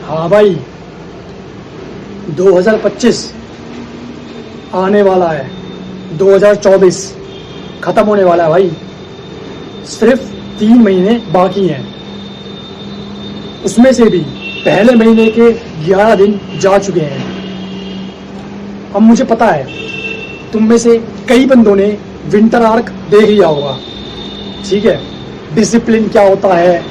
हाँ भाई, 2025 आने वाला है, 2024 खत्म होने वाला है भाई। सिर्फ 3 महीने बाकी हैं, उसमें से भी पहले महीने के 11 दिन जा चुके हैं। अब मुझे पता है तुम में से कई बंदों ने विंटर आर्क देख लिया होगा, ठीक है। डिसिप्लिन क्या होता है,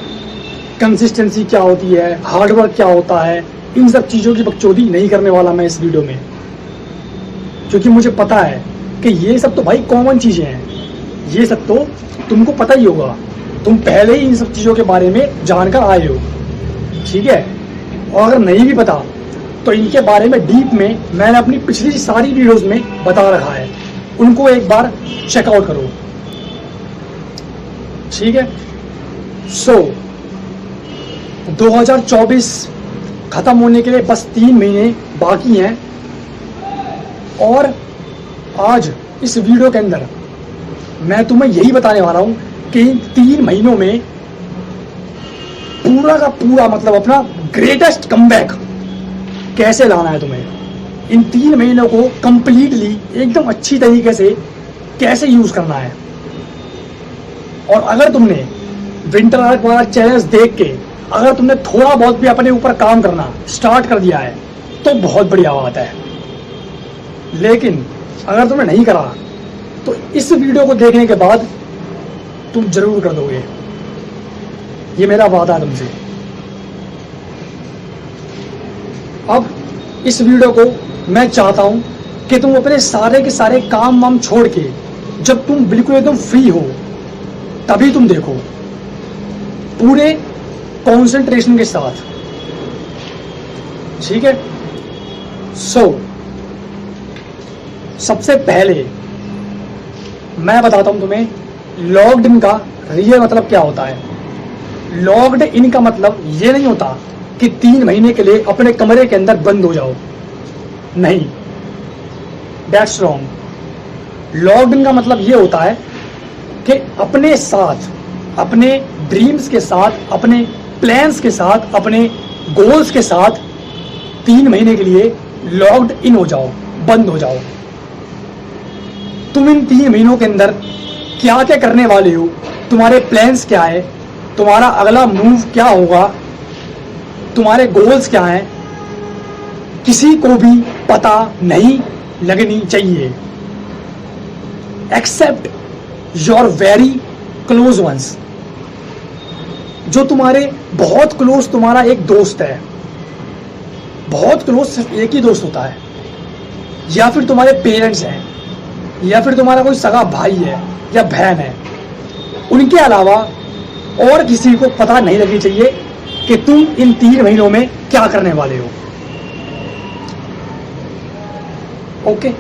कंसिस्टेंसी क्या होती है, हार्डवर्क क्या होता है, इन सब चीज़ों की बकचोदी नहीं करने वाला मैं इस वीडियो में, क्योंकि मुझे पता है कि ये सब तो भाई कॉमन चीज़ें हैं, ये सब तो तुमको पता ही होगा, तुम पहले ही इन सब चीज़ों के बारे में जानकर आए हो, ठीक है। और अगर नहीं भी पता तो इनके बारे में डीप में मैंने अपनी पिछली सारी वीडियोस में बता रखा है, उनको एक बार चेकआउट करो, ठीक है। सो 2024 खत्म होने के लिए बस 3 महीने बाकी हैं, और आज इस वीडियो के अंदर मैं तुम्हें यही बताने वाला हूं कि इन 3 महीनों में पूरा का पूरा मतलब अपना ग्रेटेस्ट कमबैक कैसे लाना है तुम्हें। इन 3 महीनों को कंप्लीटली एकदम अच्छी तरीके से कैसे यूज करना है। और अगर तुमने विंटर आर्क वाला चैलेंज देख के अगर तुमने थोड़ा बहुत भी अपने ऊपर काम करना स्टार्ट कर दिया है तो बहुत बढ़िया बात है, लेकिन अगर तुमने नहीं करा तो इस वीडियो को देखने के बाद तुम जरूर कर दोगे, ये मेरा वादा है तुमसे। अब इस वीडियो को मैं चाहता हूं कि तुम अपने सारे के सारे काम वाम छोड़ के जब तुम बिल्कुल एकदम फ्री हो तभी तुम देखो, पूरे कंसंट्रेशन के साथ, ठीक है। सो सबसे पहले मैं बताता हूं तुम्हें लॉग्ड इन का रियल मतलब क्या होता है। लॉग्ड इन का मतलब ये नहीं होता कि 3 महीने के लिए अपने कमरे के अंदर बंद हो जाओ, नहीं, दैट्स रॉन्ग। लॉग्ड इन का मतलब ये होता है कि अपने साथ, अपने ड्रीम्स के साथ, अपने प्लान्स के साथ, अपने गोल्स के साथ 3 महीने के लिए लॉग्ड इन हो जाओ, बंद हो जाओ। तुम इन 3 महीनों के अंदर क्या क्या करने वाले हो, तुम्हारे प्लान्स क्या है, तुम्हारा अगला मूव क्या होगा, तुम्हारे गोल्स क्या हैं, किसी को भी पता नहीं लगनी चाहिए except your very close ones. जो तुम्हारे बहुत क्लोज, तुम्हारा एक दोस्त है, बहुत क्लोज सिर्फ एक ही दोस्त होता है, या फिर तुम्हारे पेरेंट्स हैं, या फिर तुम्हारा कोई सगा भाई है या बहन है, उनके अलावा और किसी को पता नहीं लगनी चाहिए कि तुम इन 3 महीनों में क्या करने वाले हो, ओके,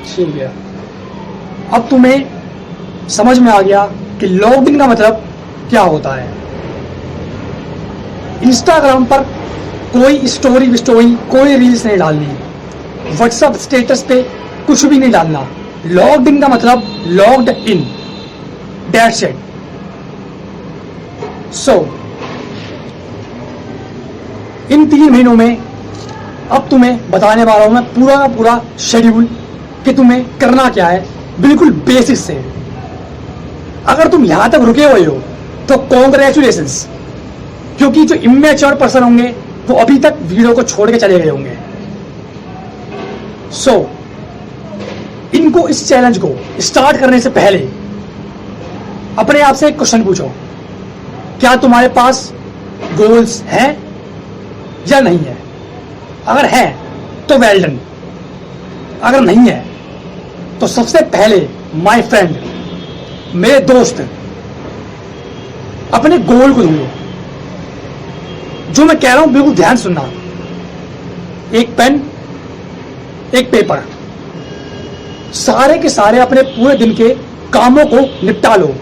ठीक है। अब तुम्हें समझ में आ गया कि लॉग्ड इन का मतलब क्या होता है। इंस्टाग्राम पर कोई स्टोरी कोई रील्स नहीं डालनी, व्हाट्सएप स्टेटस पे कुछ भी नहीं डालना। लॉग्ड इन का मतलब लॉग्ड इन, दैट्स इट। सो इन 3 महीनों में अब तुम्हें बताने वाला हूं मैं पूरा का पूरा शेड्यूल कि तुम्हें करना क्या है, बिल्कुल बेसिक से। अगर तुम यहां तक रुके हुए हो तो कॉन्ग्रेचुलेशंस, क्योंकि जो इमेच्योर पर्सन होंगे वो अभी तक वीडियो को छोड़ के चले गए होंगे। सो इनको, इस चैलेंज को स्टार्ट करने से पहले अपने आप से एक क्वेश्चन पूछो, क्या तुम्हारे पास गोल्स हैं या नहीं है? अगर है तो वेल डन, अगर नहीं है तो सबसे पहले माय फ्रेंड, मेरे दोस्त, अपने गोल को ढूंढो। जो मैं कह रहा हूं बिल्कुल ध्यान सुनना, एक पेन, एक पेपर, सारे के सारे अपने पूरे दिन के कामों को निपटा लो,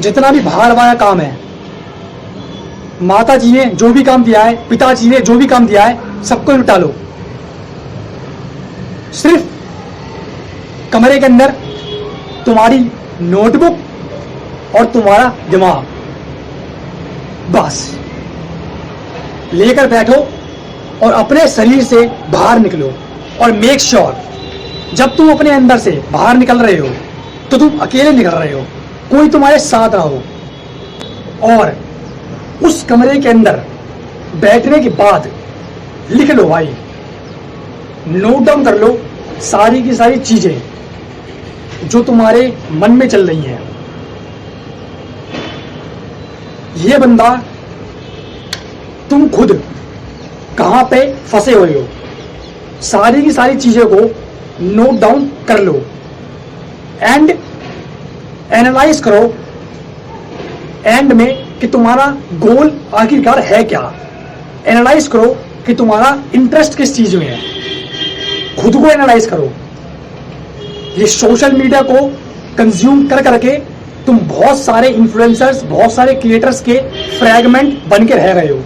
जितना भी बाहर वाला काम है, माता जी ने जो भी काम दिया है, पिताजी ने जो भी काम दिया है, सबको निपटा लो। सिर्फ कमरे के अंदर तुम्हारी नोटबुक और तुम्हारा दिमाग, बस लेकर बैठो और अपने शरीर से बाहर निकलो। और मेक श्योर जब तुम अपने अंदर से बाहर निकल रहे हो तो तुम अकेले निकल रहे हो, कोई तुम्हारे साथ ना हो। और उस कमरे के अंदर बैठने के बाद लिख लो भाई, नोट डाउन कर लो सारी की सारी चीजें जो तुम्हारे मन में चल रही हैं। ये बंदा, तुम खुद कहां पे फंसे हुए हो, सारी की सारी चीजें को नोट डाउन कर लो एंड एनालाइज करो एंड में कि तुम्हारा गोल आखिरकार है क्या। एनालाइज करो कि तुम्हारा इंटरेस्ट किस चीज में है, खुद को एनालाइज करो। ये सोशल मीडिया को कंज्यूम कर करके तुम बहुत सारे इन्फ्लुएंसर्स, बहुत सारे क्रिएटर्स के फ्रैगमेंट बन के रह गए हो।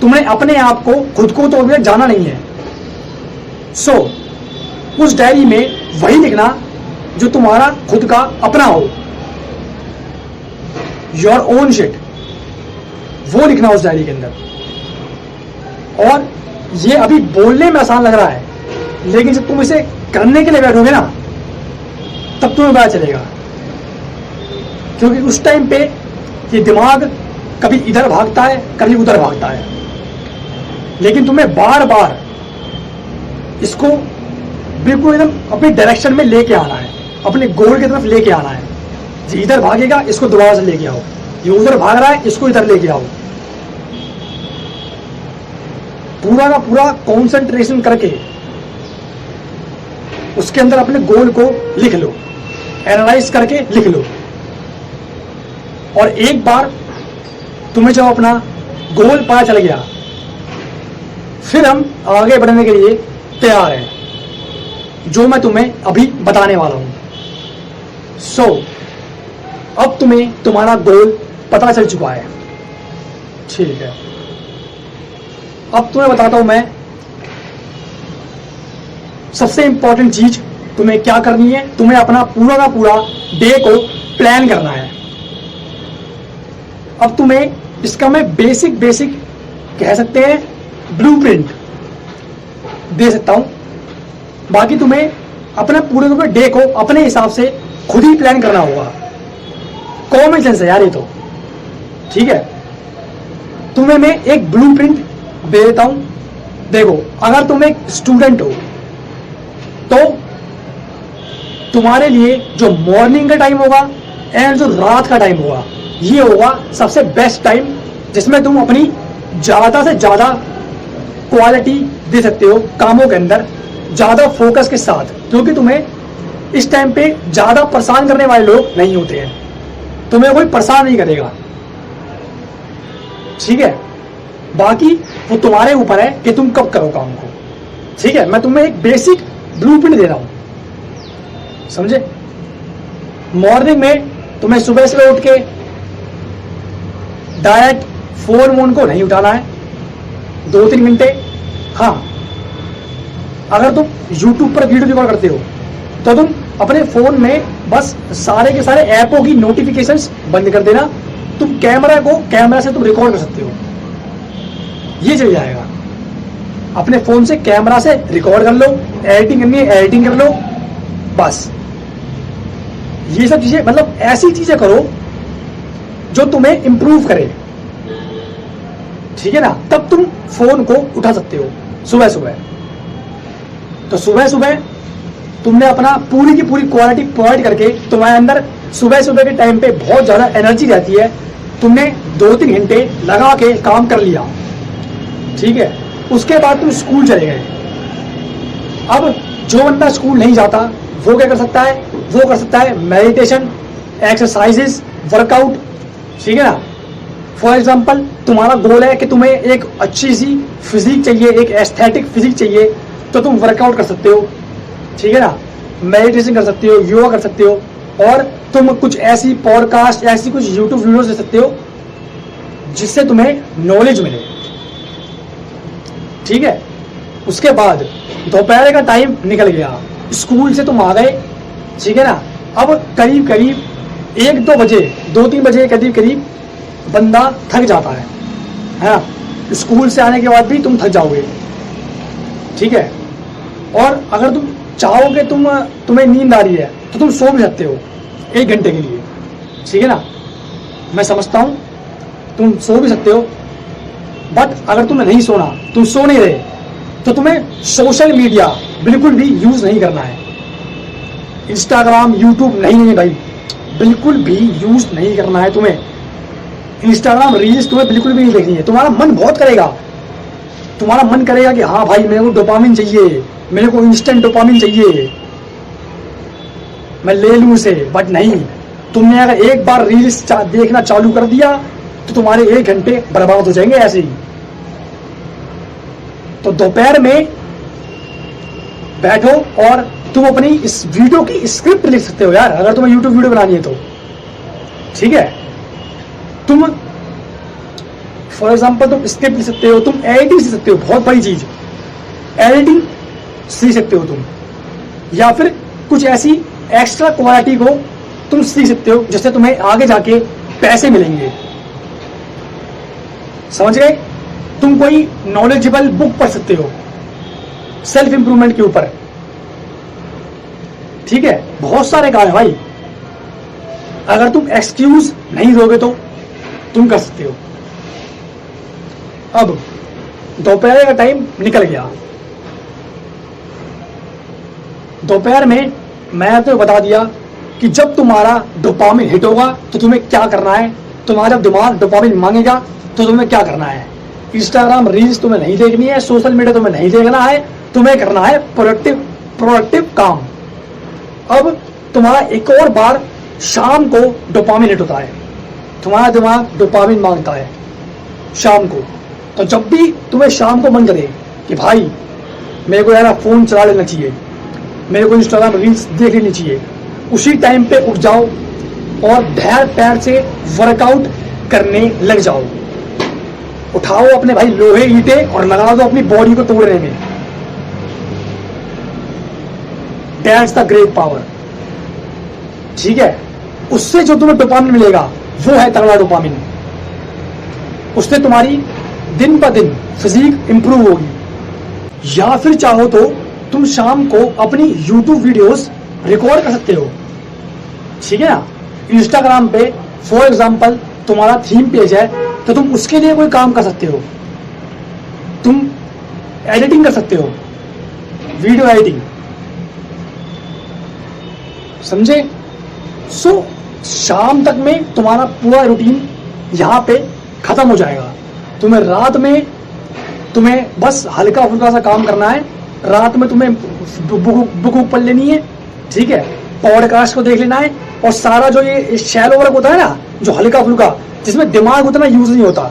तुम्हें अपने आप को, खुद को तो अभी जाना नहीं है। सो उस डायरी में वही लिखना जो तुम्हारा खुद का अपना हो, योर ओन शिट, वो लिखना उस डायरी के अंदर। और ये अभी बोलने में आसान लग रहा है, लेकिन जब तुम इसे करने के लिए बैठोगे ना, तब तुम्हें पता चलेगा। क्योंकि उस टाइम पे ये दिमाग कभी इधर भागता है, कभी उधर भागता है, लेकिन तुम्हें बार बार इसको बिल्कुल एकदम अपने डायरेक्शन में लेके आना है, अपने गोल की तरफ लेके आना है। ये इधर भागेगा, इसको दोबारा से लेके आओ। ये उधर भाग रहा है, इसको इधर लेके आओ। पूरा का पूरा कॉन्सेंट्रेशन करके उसके अंदर अपने गोल को लिख लो, एनालाइज करके लिख लो। और एक बार तुम्हें जब अपना गोल पता चल गया, फिर हम आगे बढ़ने के लिए तैयार हैं, जो मैं तुम्हें अभी बताने वाला हूं। सो अब तुम्हें तुम्हारा गोल पता चल चुका है, ठीक है। अब तुम्हें बताता हूं मैं सबसे इंपॉर्टेंट चीज तुम्हें क्या करनी है। तुम्हें अपना पूरा का पूरा डे को प्लान करना है। अब तुम्हें इसका मैं बेसिक कह सकते हैं ब्लूप्रिंट दे सकता हूं। बाकी तुम्हें अपने पूरे डे को अपने हिसाब से खुद ही प्लान करना होगा। कॉमन सेंस है यार ये तो, ठीक है। तुम्हें मैं एक ब्लूप्रिंट दे देता हूं। देखो, अगर तुम एक स्टूडेंट हो तो तुम्हारे लिए जो मॉर्निंग का टाइम होगा एंड जो रात का टाइम होगा, ये होगा सबसे बेस्ट टाइम, जिसमें तुम अपनी ज्यादा से ज्यादा क्वालिटी दे सकते हो कामों के अंदर, ज्यादा फोकस के साथ। क्योंकि तुम्हें इस टाइम पे ज्यादा परेशान करने वाले लोग नहीं होते हैं, तुम्हें कोई परेशान नहीं करेगा, ठीक है। बाकी वो तुम्हारे ऊपर है कि तुम कब करो काम को, ठीक है। मैं तुम्हें एक बेसिक ब्लूप्रिंट दे रहा हूं, समझे। मॉर्निंग में तुम्हें सुबह सुबह उठ के डायरेक्ट फोन को नहीं उठाना है 2-3 घंटे। हाँ, अगर तुम YouTube पर वीडियो रिकॉर्ड करते हो तो तुम अपने फोन में बस सारे के सारे ऐपों की नोटिफिकेशंस बंद कर देना। तुम कैमरा से तुम रिकॉर्ड कर सकते हो, ये चल जाएगा। अपने फोन से कैमरा से रिकॉर्ड कर लो, एडिटिंग करनी है एडिटिंग कर लो, बस। ये सब चीजें, मतलब ऐसी चीजें करो जो तुम्हें इंप्रूव करे, ठीक है ना। तब तुम फोन को उठा सकते हो सुबह सुबह। तो सुबह सुबह तुमने अपना पूरी की पूरी क्वालिटी प्रोवाइड करके, तुम्हारे अंदर सुबह सुबह के टाइम पे बहुत ज्यादा एनर्जी रहती है, तुमने 2-3 घंटे लगा के काम कर लिया, ठीक है। उसके बाद तुम स्कूल चले गए। अब जो बंदा स्कूल नहीं जाता वो क्या कर सकता है, वो कर सकता है मेडिटेशन, एक्सरसाइजेस, वर्कआउट, ठीक है ना। फॉर एग्जाम्पल, तुम्हारा गोल है कि तुम्हें एक अच्छी सी फिजिक चाहिए, एक एस्थेटिक फिजिक चाहिए, तो तुम वर्कआउट कर सकते हो, ठीक है ना। मेडिटेशन कर सकते हो, योगा कर सकते हो, और तुम कुछ ऐसी पॉडकास्ट, ऐसी कुछ यूट्यूब वीडियोस दे सकते हो जिससे तुम्हें नॉलेज मिले, ठीक है। उसके बाद दोपहर का टाइम निकल गया, स्कूल से तुम आ गए, ठीक है ना। अब करीब 1-2 बजे, 2-3 बजे करीब बंदा थक जाता है ना। स्कूल से आने के बाद भी तुम थक जाओगे, ठीक है। और अगर तुम चाहोगे, तुम्हें नींद आ रही है तो तुम सो भी सकते हो 1 घंटे के लिए, ठीक है ना। मैं समझता हूँ तुम सो भी सकते हो, बट अगर तुम्हें नहीं सोना, तुम सो नहीं रहे, तो तुम्हें सोशल मीडिया बिल्कुल भी यूज नहीं करना है। इंस्टाग्राम, यूट्यूब नहीं भाई, बिल्कुल भी यूज नहीं करना है तुम्हें। इंस्टाग्राम रील्स तुम्हें बिल्कुल भी नहीं देखनी है। तुम्हारा मन बहुत करेगा, तुम्हारा मन करेगा कि हाँ भाई मेरे को डोपामिन चाहिए, मेरे को इंस्टेंट डोपामिन चाहिए, मैं ले लूं उसे। बट नहीं, तुमने अगर एक बार रील्स देखना चालू कर दिया तो तुम्हारे 1 घंटे बर्बाद हो जाएंगे ऐसे ही। तो दोपहर में बैठो और तुम अपनी इस वीडियो की स्क्रिप्ट लिख सकते हो यार, अगर तुम्हें यूट्यूब वीडियो बनानी है तो, ठीक है। तुम फॉर एग्जांपल तुम स्क्रिप्ट लिख सकते हो, तुम एडिटिंग सीख सकते हो, बहुत बड़ी चीज एडिटिंग सीख सकते हो तुम, या फिर कुछ ऐसी एक्स्ट्रा क्वालिटी को तुम सीख सकते हो जिससे तुम्हें आगे जाके पैसे मिलेंगे, समझ गए। तुम कोई नॉलेजेबल बुक पढ़ सकते हो सेल्फ इंप्रूवमेंट के ऊपर, ठीक है। बहुत सारे काम है भाई, अगर तुम एक्सक्यूज नहीं दोगे तो तुम कर सकते हो। अब दोपहर का टाइम निकल गया, दोपहर में मैं तो बता दिया कि जब तुम्हारा डोपामिन हिट होगा तो तुम्हें क्या करना है। तुम्हारा दिमाग डोपामिन मांगेगा तो तुम्हें क्या करना है। इंस्टाग्राम रील्स तुम्हें नहीं देखनी है, सोशल मीडिया तुम्हें नहीं देखना है, तुम्हें करना है प्रोडक्टिव काम। अब तुम्हारा एक और बार शाम को डोपामिन हिट होता है, तुम्हारा दिमाग डोपामिन मांगता है शाम को। तो जब भी तुम्हें शाम को मन करे कि भाई मेरे को यार फोन चला लेना चाहिए, मेरे को इंस्टाग्राम रील्स देख लेनी चाहिए, उसी टाइम पे उठ जाओ और ढेर पैर से वर्कआउट करने लग जाओ। उठाओ अपने भाई लोहे ईंटे और लगा दो अपनी बॉडी को तोड़ने में। दैट्स द ग्रेट पावर, ठीक है। उससे जो तुम्हें डोपामिन मिलेगा वो है तगड़ा डोपामिन। उससे तुम्हारी दिन ब दिन फिजिक इंप्रूव होगी। या फिर चाहो तो तुम शाम को अपनी यूट्यूब वीडियोस रिकॉर्ड कर सकते हो, ठीक है ना। इंस्टाग्राम पे फॉर एग्जांपल तुम्हारा थीम पेज है तो तुम उसके लिए कोई काम कर सकते हो, तुम एडिटिंग कर सकते हो, वीडियो एडिटिंग, समझे। सो शाम तक में तुम्हारा पूरा रूटीन यहाँ पे खत्म हो जाएगा। तुम्हें रात में बस हल्का फुल्का सा काम करना है, रात में तुम्हें बुक पढ़ लेनी है, ठीक है। पॉडकास्ट को देख लेना है, और सारा जो ये शैलो वर्क होता है ना, जो हल्का फुल्का जिसमें दिमाग उतना यूज नहीं होता,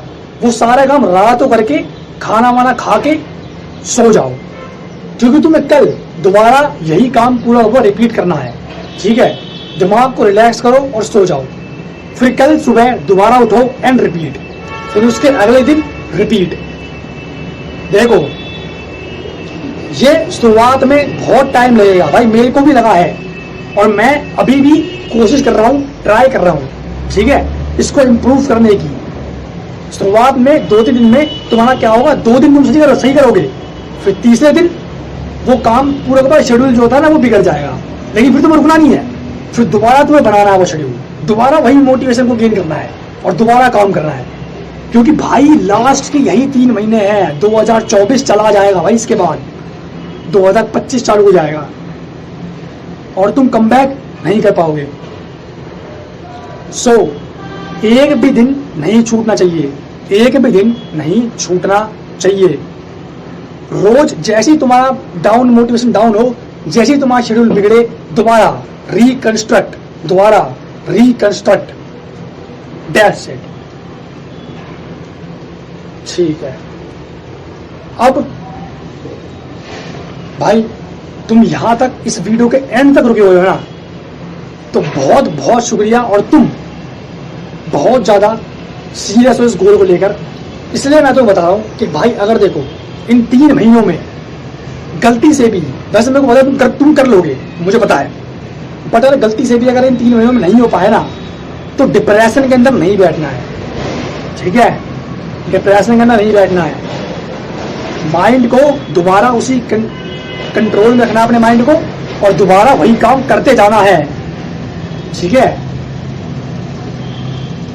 वो सारा काम रात को करके खाना वाना खा के सो जाओ, क्योंकि तुम्हें कल दोबारा यही काम पूरा होगा रिपीट करना है, ठीक है। दिमाग को रिलैक्स करो और सो जाओ, फिर कल सुबह दोबारा उठो एंड रिपीट, फिर उसके अगले दिन रिपीट। देखो ये शुरुआत में बहुत टाइम लगेगा भाई, मेरे को भी लगा है और मैं अभी भी कोशिश कर रहा हूँ, ट्राई कर रहा हूँ, ठीक है, इसको इम्प्रूव करने की। शुरुआत में 2-3 दिन में तुम्हारा क्या होगा, 2 दिन तुम सही करोगे, फिर तीसरे दिन वो काम पूरा का शेड्यूल जो होता है ना वो बिगड़ जाएगा, लेकिन फिर तुम्हें रुकना नहीं है, फिर दोबारा तुम्हें बनाना है वो शेड्यूल, दोबारा वही मोटिवेशन को गेन करना है और दोबारा काम करना है। क्योंकि भाई लास्ट के यही 3 महीने हैं, 2024 चला जाएगा भाई, इसके बाद 2025 चालू हो जाएगा और तुम कमबैक नहीं कर पाओगे। सो एक भी दिन नहीं छूटना चाहिए, एक भी दिन नहीं छूटना चाहिए। रोज जैसे ही तुम्हारा मोटिवेशन डाउन हो, जैसे ही तुम्हारा शेड्यूल बिगड़े, दोबारा रिकंस्ट्रक्ट, दैट्स इट, ठीक है। अब भाई तुम यहां तक इस वीडियो के एंड तक रुके हुए हो ना, तो बहुत बहुत शुक्रिया, और तुम बहुत ज्यादा सीरियस हो इस गोल को लेकर। इसलिए मैं तो बता रहा हूं कि भाई अगर देखो इन 3 महीनों में गलती से भी, वैसे मेरे को पता है तुम कर लोगे, मुझे पता है, बट अगर गलती से भी अगर इन 3 महीनों में नहीं हो पाए ना, तो डिप्रेशन के अंदर नहीं बैठना है, ठीक है, डिप्रेशन के अंदर नहीं बैठना है। माइंड को दोबारा उसी कंट्रोल में रखना, अपने माइंड को, और दोबारा वही काम करते जाना है। ठीक है,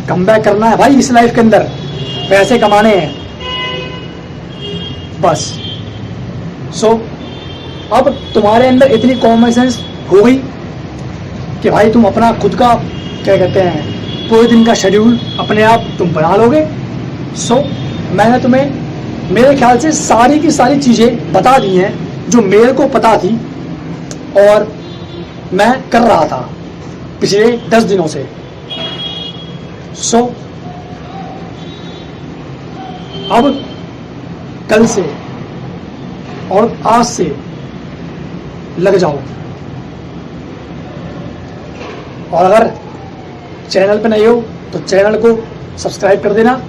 कम बैक करना है भाई इस लाइफ के अंदर, पैसे कमाने हैं बस। सो अब तुम्हारे अंदर इतनी कॉमन सेंस हो गई कि भाई तुम अपना खुद का क्या कहते हैं पूरे दिन का शेड्यूल अपने आप तुम बना लोगे। सो मैंने तुम्हें मेरे ख्याल से सारी की सारी चीज़ें बता दी हैं जो मेरे को पता थी और मैं कर रहा था पिछले 10 दिनों से। सो अब कल से और आज से लग जाओ। और अगर चैनल पे नहीं हो तो चैनल को सब्सक्राइब कर देना,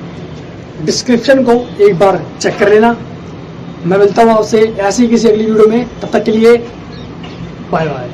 डिस्क्रिप्शन को एक बार चेक कर लेना। मैं मिलता हूँ आपसे ऐसी किसी अगली वीडियो में, तब तक के लिए बाय बाय।